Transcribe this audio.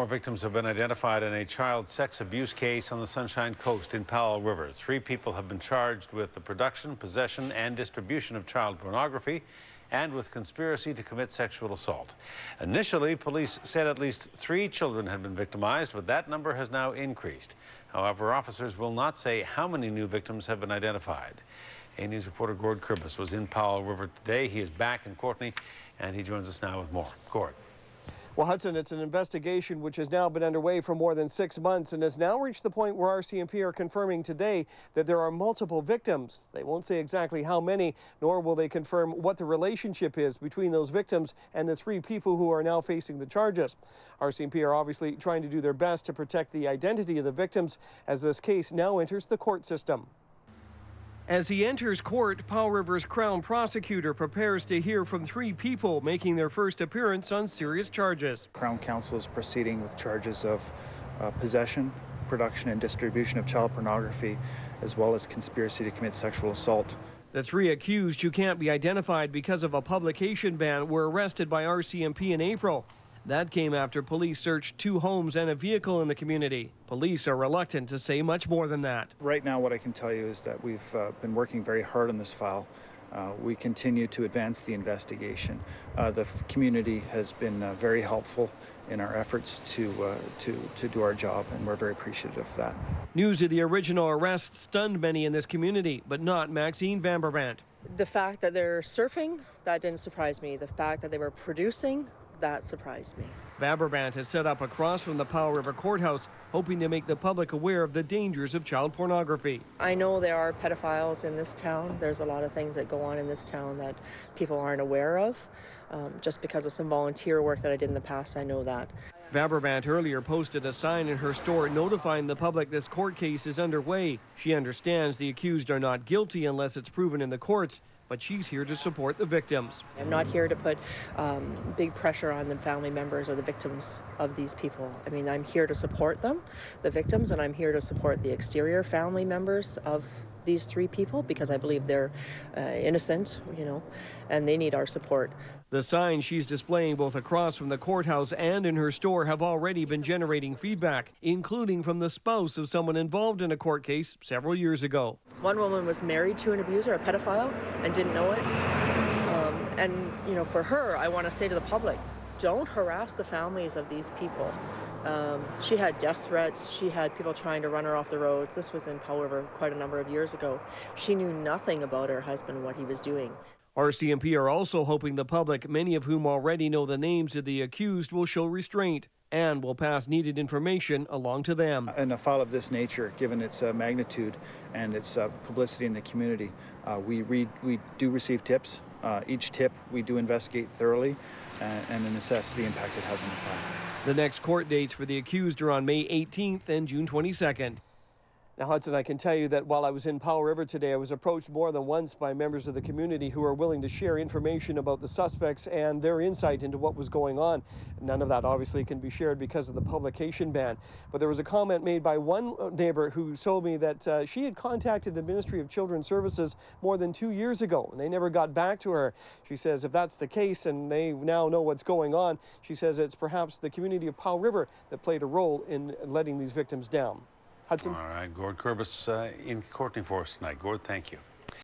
More victims have been identified in a child sex abuse case on the Sunshine Coast in Powell River. 3 people have been charged with the production, possession, and distribution of child pornography and with conspiracy to commit sexual assault. Initially, police said at least 3 children had been victimized, but that number has now increased. However, officers will not say how many new victims have been identified. A News reporter Gord Kurbis was in Powell River today. He is back in Courtenay, and he joins us now with more. Gord. Well, Hudson, it's an investigation which has now been underway for more than 6 months and has now reached the point where RCMP are confirming today that there are multiple victims. They won't say exactly how many, nor will they confirm what the relationship is between those victims and the 3 people who are now facing the charges. RCMP are obviously trying to do their best to protect the identity of the victims as this case now enters the court system. As he enters court, Powell River's Crown prosecutor prepares to hear from 3 people making their first appearance on serious charges. Crown Counsel is proceeding with charges of possession, production, and distribution of child pornography, as well as conspiracy to commit sexual assault. The 3 accused, who can't be identified because of a publication ban, were arrested by RCMP in April. That came after police searched 2 homes and a vehicle in the community. Police are reluctant to say much more than that. Right now, what I can tell you is that we've been working very hard on this file. We continue to advance the investigation. The community has been very helpful in our efforts to do our job, and we're very appreciative of that. News of the original arrest stunned many in this community, but not Maxine Vanberbrandt. The fact that they're surfing, that didn't surprise me. The fact that they were producing, that surprised me. Vanberbrandt has set up across from the Powell River Courthouse, hoping to make the public aware of the dangers of child pornography. I know there are pedophiles in this town. There's a lot of things that go on in this town that people aren't aware of. Just because of some volunteer work that I did in the past, I know that. Vanberbrandt earlier posted a sign in her store notifying the public this court case is underway. She understands the accused are not guilty unless it's proven in the courts, but she's here to support the victims. I'm not here to put big pressure on the family members or the victims of these people. I mean, I'm here to support them, the victims, and I'm here to support the exterior family members of these 3 people because I believe they're innocent, and they need our support. The signs she's displaying both across from the courthouse and in her store have already been generating feedback, including from the spouse of someone involved in a court case several years ago. One woman was married to an abuser, a pedophile, and didn't know it. For her, I want to say to the public, don't harass the families of these people. She had death threats. She had people trying to run her off the roads. This was in Powell River quite a number of years ago. She knew nothing about her husband and what he was doing. RCMP are also hoping the public, many of whom already know the names of the accused, will show restraint and will pass needed information along to them. In a file of this nature, given its magnitude and its publicity in the community, we do receive tips. Each tip we do investigate thoroughly and then assess the impact it has on the file. The next court dates for the accused are on May 18th and June 22nd. Now, Hudson, I can tell you that while I was in Powell River today, I was approached more than once by members of the community who are willing to share information about the suspects and their insight into what was going on. None of that obviously can be shared because of the publication ban. But there was a comment made by one neighbor who told me that she had contacted the Ministry of Children's Services more than 2 years ago, and they never got back to her. She says if that's the case and they now know what's going on, she says it's perhaps the community of Powell River that played a role in letting these victims down. Hudson. All right, Gord Kurbis in Courtenay for us tonight. Gord, thank you.